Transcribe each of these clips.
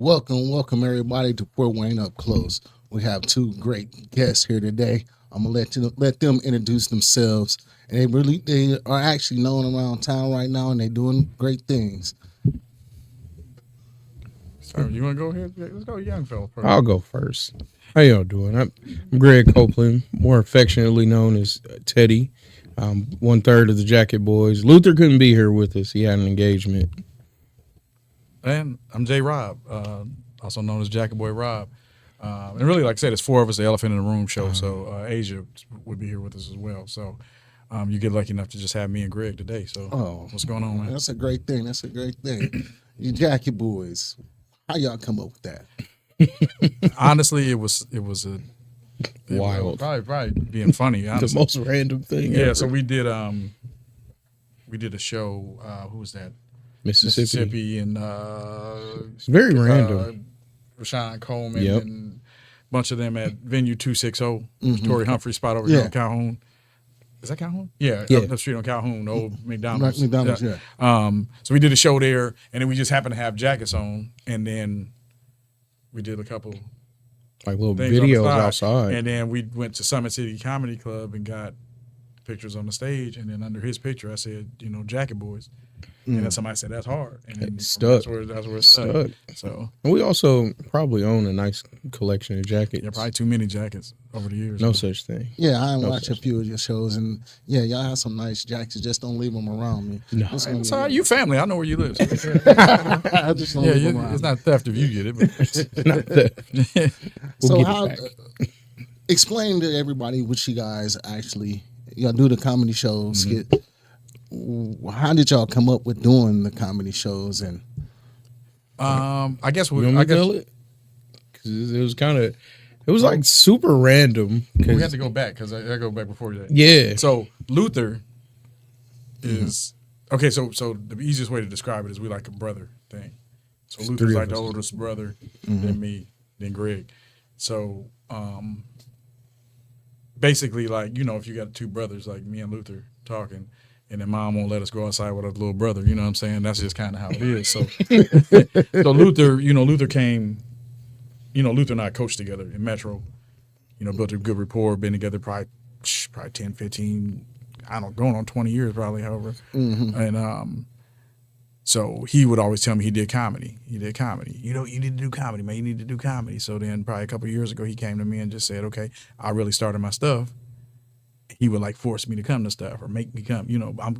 Welcome everybody to Fort Wayne Up Close. We have two great guests here today. I'm gonna let them introduce themselves, and they are actually known around town right now, and they're doing great things. So you want to go ahead? Let's go, young fella first. I'll go first. How y'all doing? I'm Greg Copeland, more affectionately known as Teddy. 1/3 of the Jacket Boyz. Luther couldn't be here with us. He had an engagement. And I'm J. Rob, also known as Jacket Boy Rob. And really, like I said, it's four of us, the Elephant in the Room show. So Asia would be here with us as well. So you get lucky enough to just have me and Greg today. So what's going on, man? That's a great thing. You Jacket Boyz. How y'all come up with that? Honestly, it was Wild. Probably being funny. Honestly. The most random thing. Yeah. Ever. So we did a show. Who was that? Mississippi And it's very random. Rashawn Coleman and a bunch of them at venue 260, Torrey Humphrey spot over here on Calhoun. Is that Calhoun? Yeah, up the street on Calhoun, the old McDonald's. Yeah. So we did a show there, and then we just happened to have jackets on, and then we did a couple like little things videos outside. And then we went to Summit City Comedy Club and got pictures on the stage, and then under his picture I said, Jacket Boyz. And then somebody said that's hard, and then stuck. That's where it stuck. So, and we also probably own a nice collection of jackets. Yeah, probably too many jackets over the years. No such thing. Yeah, I watched a few of your shows, and y'all have some nice jackets. Just don't leave them around me. No, it's all right. You family. I know where you live. So. I just don't leave them around. It's not theft if you get it. But it's not theft. So explain to everybody what you guys actually y'all do the comedy shows. How did y'all come up with doing the comedy shows? And I guess tell it because it was like super random. We had to go back because I go back before that. Yeah. So Luther is okay. So the easiest way to describe it is we like a brother thing. So It's Luther's three like of the us. oldest brother, then me, then Greg. So basically, like if you got two brothers like me and Luther talking. And then mom won't let us go outside with our little brother. You know what I'm saying? That's just kind of how it is. So, so Luther came, Luther and I coached together in Metro, built a good rapport, been together probably 10, 15, going on 20 years probably, however. And so he would always tell me he did comedy. You need to do comedy, man. You need to do comedy. So then probably a couple of years ago, he came to me and just said, okay, I really started my stuff. He would like force me to come to stuff or make me come.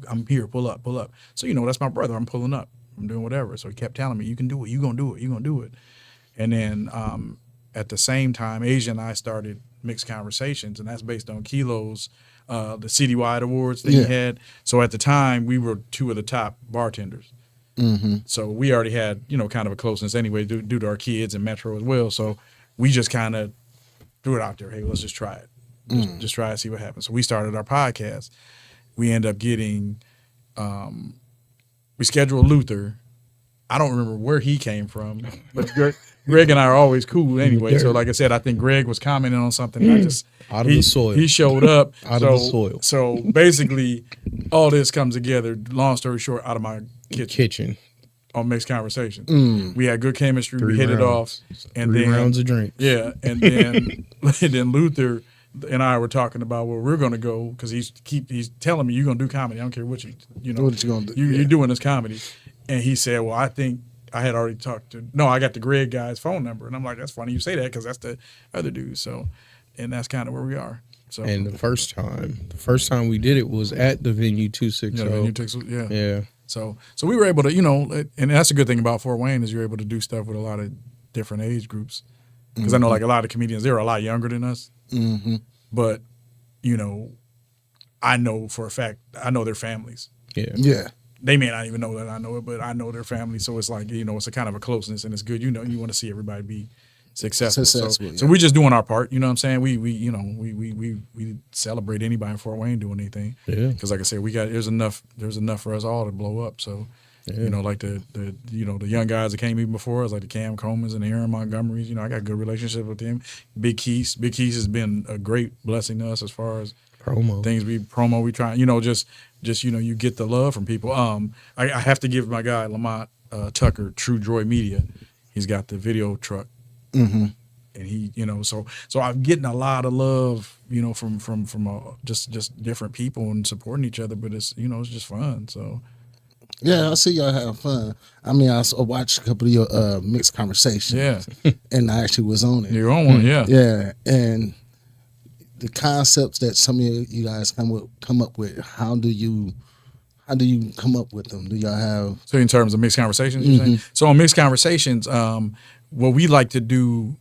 I'm here. Pull up. So that's my brother. I'm pulling up. I'm doing whatever. So he kept telling me, "You can do it. You gonna do it. You gonna do it." And then at the same time, Asia and I started Mixed Conversations, and that's based on Kilo's the citywide awards that he had. So at the time, we were two of the top bartenders. So we already had kind of a closeness anyway due to our kids and Metro as well. So we just kind of threw it out there. Hey, let's just try it. Just try to see what happens. So we started our podcast. We end up getting, we scheduled Luther. I don't remember where he came from, but Greg and I are always cool anyway. So like I said, I think Greg was commenting on something. Out of the soil. He showed up. Out of the soil. So basically, all this comes together. Long story short, out of my kitchen. On Mixed Conversations. We had good chemistry. We hit it off. And Three then rounds of drinks. Yeah. And then then Luther and I were talking about where we're going to go because he's telling me you're going to do comedy. I don't care what what you going to do. You're doing this comedy. And he said, well, I think I had already I got the Greg guy's phone number. And I'm like, that's funny you say that because that's the other dude. So, and that's kind of where we are. So. And the first time we did it was at the venue 260. Yeah. So we were able to, and that's a good thing about Fort Wayne is you're able to do stuff with a lot of different age groups. Because I know like a lot of comedians, they're a lot younger than us. But, I know for a fact, I know their families. Yeah. They may not even know that I know it, but I know their family. So it's like, it's a kind of a closeness and it's good. You want to see everybody be successful. So we're just doing our part. You know what I'm saying? We celebrate anybody in Fort Wayne doing anything. Yeah. Because like I said, there's enough for us all to blow up. So like the young guys that came even before us, like the Cam Comans and the Aaron Montgomerys. I got a good relationship with them. Big Keys has been a great blessing to us as far as things we try. You get the love from people. I have to give my guy Lamont Tucker, True Joy Media. He's got the video truck. Mm-hmm. And he, so I'm getting a lot of love, from just different people and supporting each other. But it's, it's just fun. So yeah, I see y'all have fun. I mean, I watched a couple of your mixed conversations. Yeah, and I actually was on it. You're on one, yeah. Yeah, and the concepts that some of you guys come up with. How do you come up with them? Do y'all have? So in terms of mixed conversations, you're saying? So on mixed conversations, what we like to do.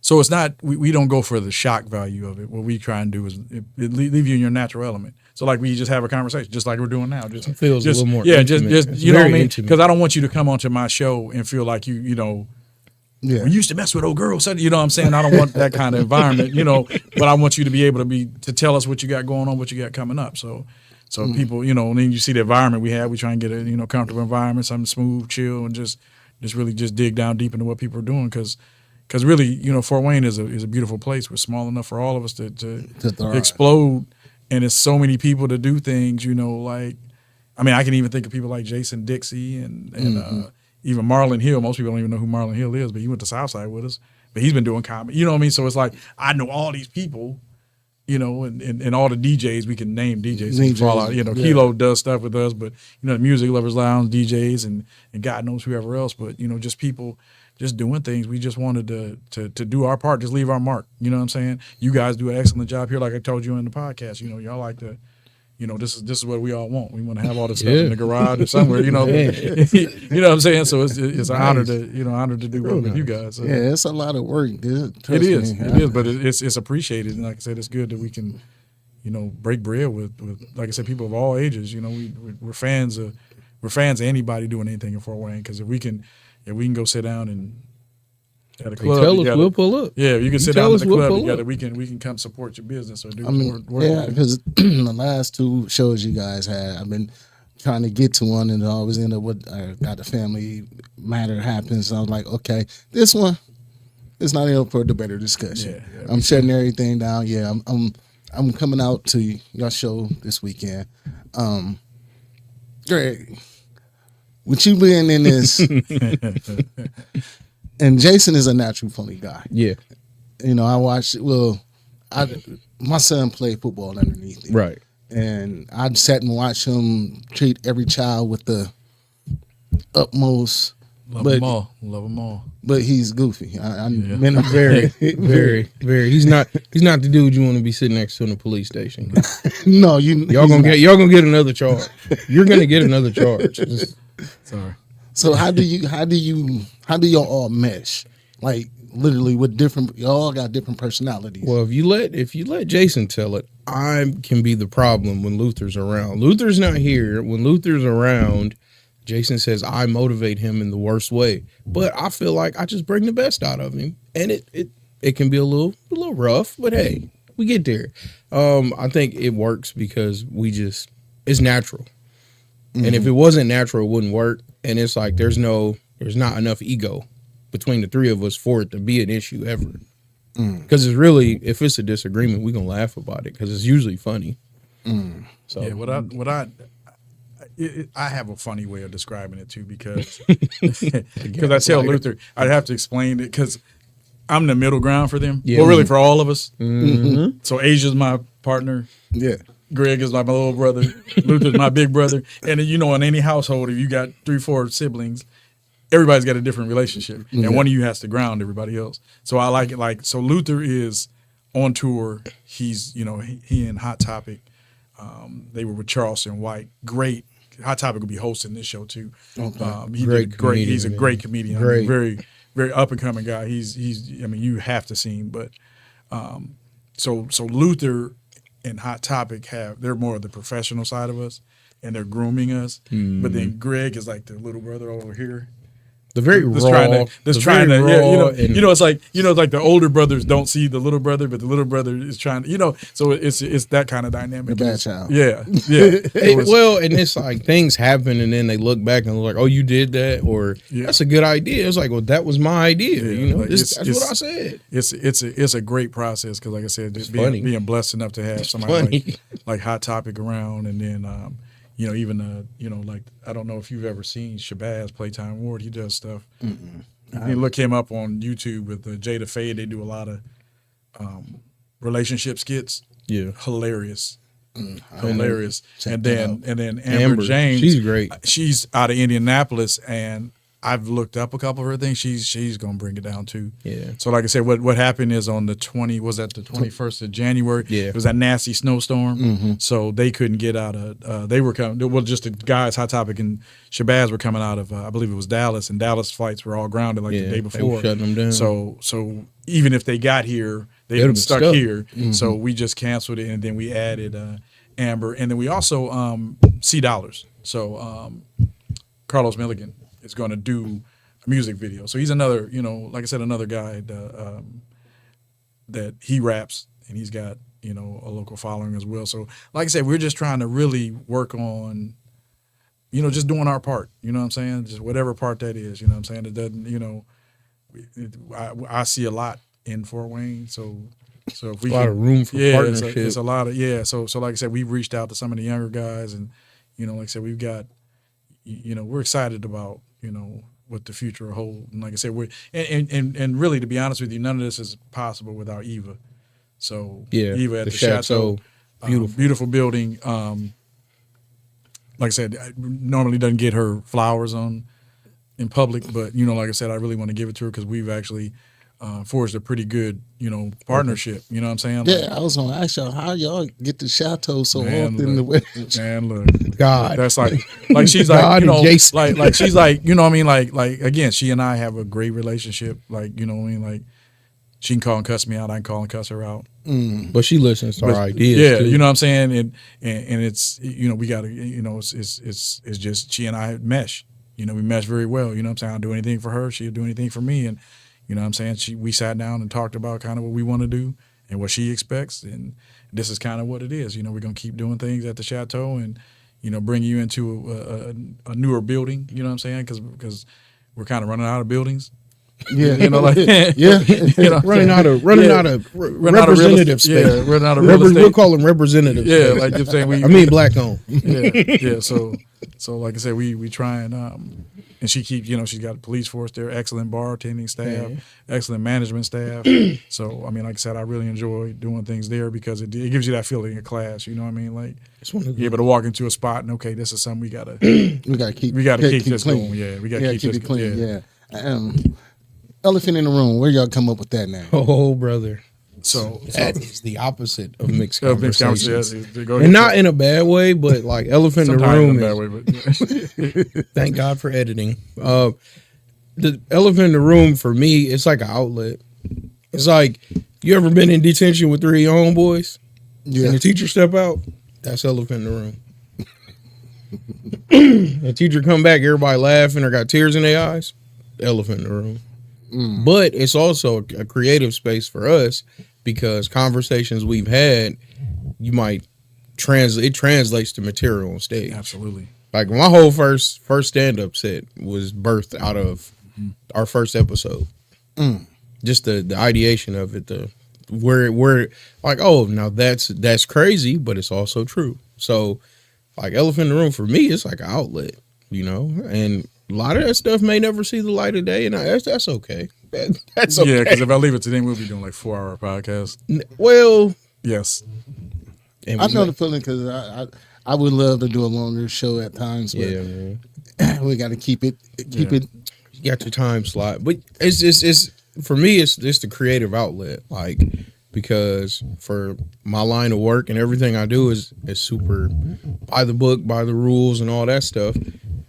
So it's not we don't go for the shock value of it. What we try and do is leave you in your natural element. So like we just have a conversation, just like we're doing now. Just it feels a little more. Yeah, intimate. just It's you know what I very mean? intimate. Because I don't want you to come onto my show and feel like you Yeah. we used to mess with old girls. You know what I'm saying? I don't want that kind of environment. But I want you to be able to tell us what you got going on, what you got coming up. So people, and then you see the environment we have. We try and get a comfortable environment, something smooth, chill, and just really just dig down deep into what people are doing because really, Fort Wayne is a beautiful place. We're small enough for all of us to explode, and it's so many people to do things. Like, I mean, I can even think of people like Jason Dixie and even Marlon Hill. Most people don't even know who Marlon Hill is, but he went to Southside with us. But he's been doing comedy. You know what I mean? So it's like I know all these people. And all the DJs, we can name DJs. Fall out. Kilo does stuff with us, but the Music Lovers Lounge DJs and God knows whoever else. But just people just doing things. We just wanted to do our part, just leave our mark. You know what I'm saying? You guys do an excellent job here, like I told you in the podcast. Y'all like to. This is what we all want. We want to have all this stuff in the garage or somewhere. You know what I'm saying? So it's an honor to do work with you guys. So. Yeah, it's a lot of work. It is, but it's appreciated. And like I said, it's good that we can, break bread with like I said, people of all ages. We're fans of anybody doing anything in Fort Wayne because if we can go sit down and at a club tell together, us, we'll pull up. Yeah, you can sit down at the club together. We can come support your business or do work. Yeah, because the last two shows you guys had, I've been trying to get to one, and I always end up with got a family matter happens. So I was like, okay, this one is not able for the better discussion. Yeah, I'm shutting everything down. Yeah, I'm coming out to your show this weekend. Greg, with you being in this. And Jason is a natural funny guy. Yeah. I watched, my son played football underneath him. Right. And I sat and watched him treat every child with the utmost. Love them all. But he's goofy. I'm very, Very, very. He's not the dude you want to be sitting next to in a police station. No, y'all gonna get another charge. You're gonna get another charge. Sorry. So how do y'all all mesh? Like literally with y'all all got different personalities. Well, if you let Jason tell it, I can be the problem when Luther's around. Luther's not here. When Luther's around, Jason says I motivate him in the worst way. But I feel like I just bring the best out of him. And it can be a little rough, but hey, we get there. I think it works because it's natural. Mm-hmm. And if it wasn't natural, it wouldn't work. And it's like there's not enough ego between the three of us for it to be an issue ever. Because it's really, if it's a disagreement, we're gonna laugh about it because it's usually funny. So yeah, I have a funny way of describing it too because I tell Luther I'd have to explain it because I'm the middle ground for them. Yeah. Well, really for all of us. Mm-hmm. So Asia's my partner. Yeah. Greg is my little brother. Luther's my big brother. And in any household, if you got 3-4 siblings, everybody's got a different relationship. Mm-hmm. And one of you has to ground everybody else. So I like it so Luther is on tour. He's, he and Hot Topic. They were with Charleston White. Great. Hot Topic will be hosting this show too. Okay. He's a great comedian. Great. Very, very up and coming guy. He's you have to see him. But so Luther and Hot Topic they're more of the professional side of us and they're grooming us. Mm. But then Greg is like the little brother over here. The very raw. It's like the older brothers don't see the little brother, but the little brother is trying to, so it's that kind of dynamic. The bad child. Yeah. And it's like things happen and then they look back and they're like, oh, you did that? Or that's a good idea. It's like, well, that was my idea. That's what I said. It's a great process because like I said, just being blessed enough to have somebody like Hot Topic around and then, even like I don't know if you've ever seen Shabazz Playtime Ward. He does stuff. You look him up on YouTube with Jada Fade. They do a lot of relationship skits. Yeah, hilarious. Hilarious. And then Amber James, she's great. She's out of Indianapolis, and I've looked up a couple of her things. She's gonna bring it down too. Yeah. So like I said, what happened is on the 21st of January. Yeah. It was that nasty snowstorm. Mm-hmm. So they couldn't get out of. They were coming. Well, just the guys, Hot Topic and Shabazz were coming out of. I believe it was Dallas, and Dallas flights were all grounded like the day They before. were shutting them down. So even if they got here, they'd been stuck here. Mm-hmm. So we just canceled it, and then we added Amber, and then we also C Dollars. So Carlos Milligan is going to do a music video. So he's another, like I said, another guy that he raps, and he's got, a local following as well. So like I said, we're just trying to really work on, just doing our part. You know what I'm saying? Just whatever part that is. You know what I'm saying? It doesn't, I see a lot in Fort Wayne. So if we a lot of room for partnership. It's a lot of So like I said, we've reached out to some of the younger guys, and like I said, we've got, we're excited about what the future will hold. And like I said, and really, to be honest with you, none of this is possible without Eva. So Eva at the Chateau, beautiful building. Like I said, I normally doesn't get her flowers in public, but like I said, I really want to give it to her because we've actually forged a pretty good, partnership. You know what I'm saying? Yeah, I was gonna ask y'all how y'all get to Chateau so often. Look, look, God, that's like she's God like, Jason. like she's like, what I mean? Like again, she and I have a great relationship. Like, what I mean? Like she can call and cuss me out. I can call and cuss her out. But she listens to our ideas. Yeah, too. you know what I'm saying? And it's, we got to, it's just she and I mesh. We mesh very well. You know what I'm saying? I'll do anything for her. She'll do anything for me. And you know what I'm saying? We sat down and talked about kind of what we want to do and what she expects. And this is kind of what it is. We're going to keep doing things at the Chateau and, bring you into a newer building. You know what I'm saying? Because we're kind of running out of buildings. Yeah, running out of representative space. Yeah, running out of real estate. We'll call them representatives. Yeah, like you're saying, black owned. Yeah. So like I said, we try and she keeps, she's got a police force there, excellent bartending staff, excellent management staff. So I mean, like I said, I really enjoy doing things there because it gives you that feeling of class. You know what I mean? Like you're able to walk into a spot and okay, this is something we gotta keep this clean. going. Yeah, we gotta keep it clean. Yeah. Elephant in the room. Where y'all come up with that name? Oh, brother. So that is the opposite of mixed conversations. And not in a bad way, but like elephant in the room. In a bad way, but thank God for editing. The elephant in the room for me, it's like an outlet. It's like, you ever been in detention with three of your homeboys? Yeah. And the teacher step out? That's elephant in the room. The teacher come back, everybody laughing or got tears in their eyes? Elephant in the room. But it's also a creative space for us because conversations we've had, you might it translates to material on stage. Absolutely. Like my whole first stand-up set was birthed out of our first episode. Just the ideation of it, where like, oh, now that's crazy, but it's also true. So like elephant in the room for me, it's like an outlet, and a lot of that stuff may never see the light of day, and that's okay. That's okay. Yeah, because if I leave it to them, we'll be doing like 4-hour podcasts. Well, yes. I know the feeling because I would love to do a longer show at times, but we got to keep it. You got your time slot, but it's for me, it's the creative outlet, like. Because for my line of work and everything I do is super by the book, by the rules and all that stuff.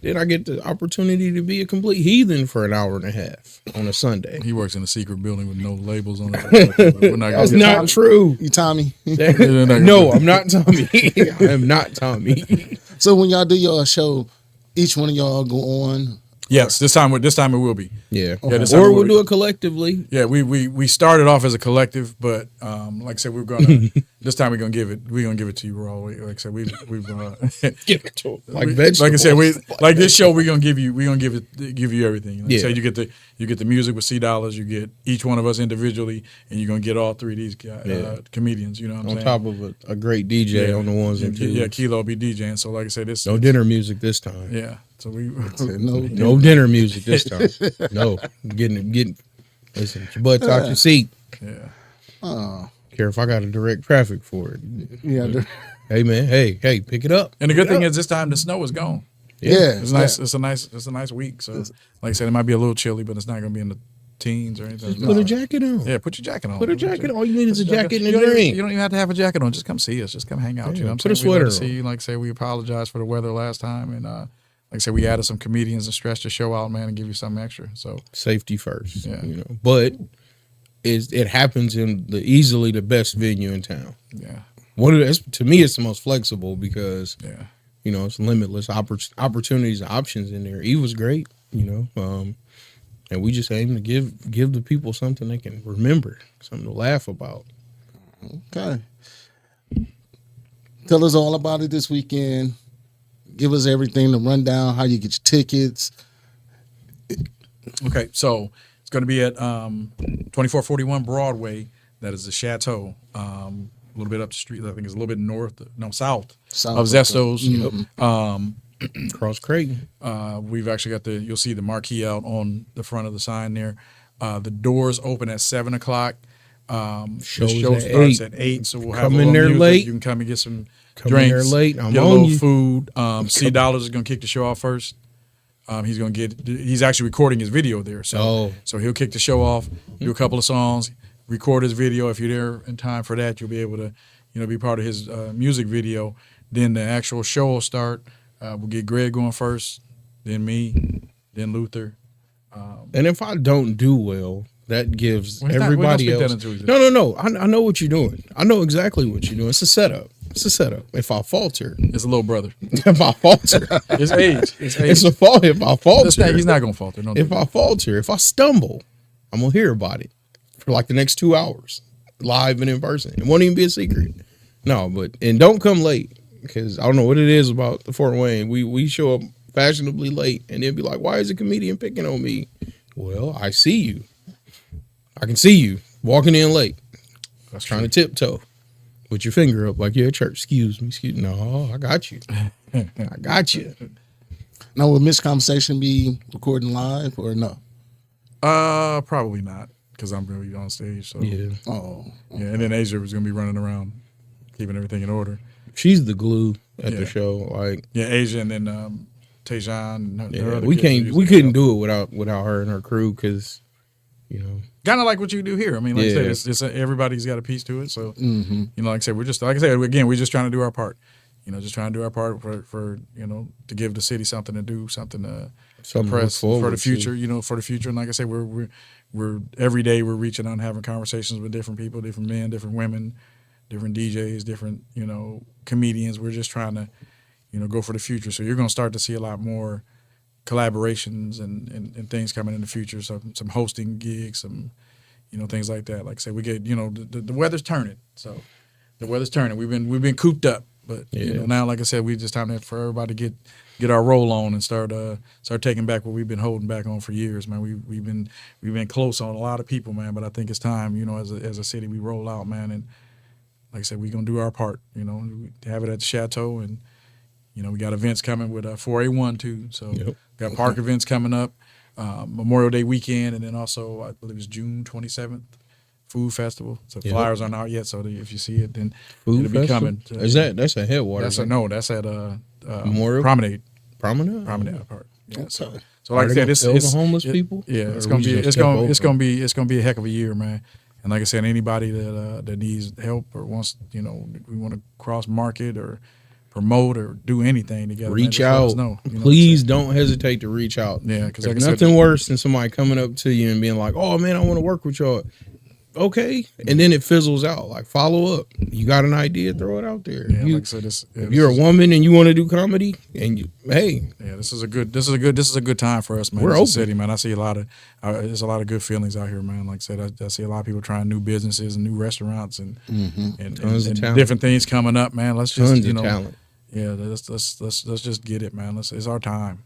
Then I get the opportunity to be a complete heathen for an hour and a half on a Sunday. He works in a secret building with no labels on it. That's not true. You Tommy? No, I'm not Tommy. I am not Tommy. So when y'all do your show, each one of y'all go on Yes, this time it will be. Yeah. Yeah, this time Or it will we'll be. do it collectively. Yeah, we started off as a collective, but like I said, we're gonna this time we're gonna give it to you raw. Like I said, we've Give it to them. Like like vegetables. I said, like this show, we're gonna give you everything. Like Yeah. I said, you get the music with $C, you get each one of us individually, and you're gonna get all three of these comedians. You know what I'm On saying? top of a great DJ on the ones and twos. Yeah, Kilo will be DJing. So like I said, this No dinner music this time. Yeah, so we No dinner music this time. No. Getting listen, your butt's out your seat. yeah. Care if I got to direct traffic for it. Yeah. Hey man, hey, pick it up. And the good thing is this time the snow is gone. Yeah. It's nice. It's a nice week. So like I said, it might be a little chilly, but it's not gonna be in the teens or anything. Put a jacket on. Yeah, put your jacket on. Put a jacket on. All you need is a jacket and a You don't drink. even have to have a jacket on. Just come see us. Just come hang out. Yeah, You know what I'm put a saying? We'd love sweater to see you. Like I said, we apologize for the weather last time, and like I said, we added some comedians and stretched the show out, man, and give you something extra. So Safety first. Yeah. You know. But it happens in easily the best venue in town. yeah, To me, it's the most flexible because yeah. you know it's limitless opportunities and options in there. Eve was great, you know, and we just aim to give the people something they can remember, something to laugh about. Okay. Tell us all about it this weekend. Give us everything, the rundown, how you get your tickets. Okay, so it's going to be at 2441 Broadway. That is the Chateau. A little bit up the street. I think it's a little bit south of Zesto's. Cross Creighton. We've actually got you'll see the marquee out on the front of the sign there. The doors open at 7:00. The show starts at 8, so we'll have Come a in little there music. late. You can come and get some Come drinks. in there late. I'm get a on little you. food. $C is going to kick the show off first. He's actually recording his video there. So he'll kick the show off, do a couple of songs, record his video. If you're there in time for that, you'll be able to, be part of his music video. Then the actual show will start. We'll get Greg going first, then me, then Luther. And if I don't do well, that gives Well, everybody we don't else. speak that into No. I know what you're doing. I know exactly what you're doing. It's a setup. If I falter, It's a little brother. if I falter, It's age. it's a fault. If I falter, He's not going to falter. No, if I falter, if I stumble, I'm gonna hear about it for like the next 2 hours, live and in person. It won't even be a secret. No, and don't come late because I don't know what it is about the Fort Wayne. We show up fashionably late and they'll be like, "Why is a comedian picking on me?" Well, I see you. I can see you walking in late. That's Trying to tiptoe with your finger up like you're at church. Excuse me. No, I got you. I got you. Now, will Miss Conversation be recording live or no? Probably not because I'm going to be on stage. So Yeah. Oh, yeah. And then Asia was going to be running around, keeping everything in order. She's the glue at the Yeah. show. Like, Yeah, Asia and then Tejan. And her other we kids we couldn't do it without her and her crew because, kind of like what you do here. I mean, like I Yeah. said, it's everybody's got a piece to it. So like I said, we're just we're just trying to do our part. Just trying to do our part for to give the city something to do, something to something to look press forward for the to. future. For the future. And like I said, we're every day we're reaching out and having conversations with different people, different men, different women, different DJs, different comedians. We're just trying to go for the future. So you're going to start to see a lot more collaborations and things coming in the future. Some hosting gigs, some things like that. Like I said, we get the weather's turning. So the weather's turning. We've been cooped up, but now, like I said, we just time for everybody to get our roll on and start taking back what we've been holding back on for years, man. We've been close on a lot of people, man. But I think it's time, as a city, we roll out, man. And like I said, we're gonna do our part. We have it at the Chateau, and we got events coming with 4A1 too. So got park events coming up, Memorial Day weekend, and then also I believe it's June 27th. Food festival. So flyers aren't out yet. So if you see it, then Food it'll be festival? coming. That's a Headwaters? That's at Memorial? Promenade Promenade Park. Yeah. okay. So like I said, it's the homeless people. Yeah, Or it's we gonna be just step it's gonna be a heck of a year, man. And like I said, anybody that needs help or wants we want to cross market or promote or do anything together, Reach man, just let us out. know, Please don't hesitate to reach out. Yeah, because There's nothing worse than somebody coming up to you and being like, "Oh man, I want to work with y'all." okay, and then it fizzles out. Like, follow up. You got an idea, throw it out there. Yeah, You- like I said, if you're a woman and you want to do comedy, and yeah, this is a good time for us, man. We're It's a open. city, man. I see a lot of there's a lot of good feelings out here, man. Like I said, I see a lot of people trying new businesses and new restaurants and Tons of talent. different things coming up, man. Let's just tons of talent. yeah, let's just get it, man. It's our time.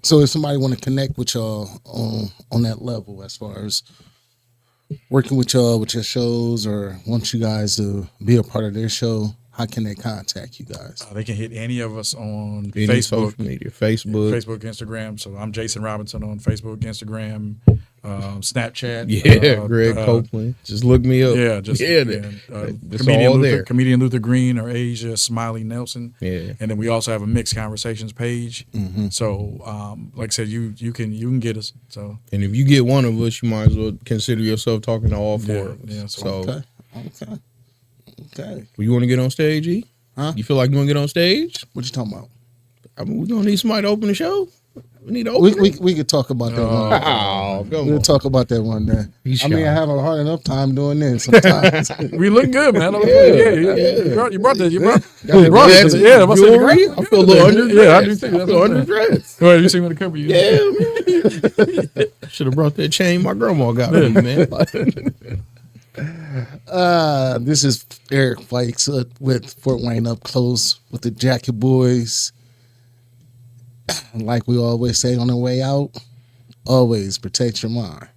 So if somebody want to connect with y'all on that level, as far as working with y'all with your shows, or want you guys to be a part of their show, how can they contact you guys? They can hit any of us on Any Facebook, social media, Facebook. Instagram. So I'm Jason Robinson on Facebook, Instagram, Snapchat. Yeah, Greg Copeland. Just look me up. Yeah, just it's comedian all Luther, there. comedian Luther Green or Asia Smiley Nelson. Yeah. And then we also have a mixed conversations page. So, like I said, you can get us. So And if you get one of us, you might as well consider yourself talking to all four of us. yeah, so Okay. you want to get on stage, E? Huh? You feel like you want to get on stage? What you talking about? I mean, we're going to need somebody to open the show. We need to open We could talk about that one. Oh, come We'll on. talk about that one day. He's I mean, shy. I have a hard enough time doing this sometimes. we look good, man. You brought that. You brought That's it. Yeah, I jewelry. I feel a little underdressed. Yeah, I do too. I That's feel what I'm saying. underdressed. Well, you see me to cover you. Yeah, man. Should have brought that chain my grandma got me, man. This is E-Fikes with Fort Wayne Up Close with the Jacket Boyz. Like we always say on the way out, always protect your mind.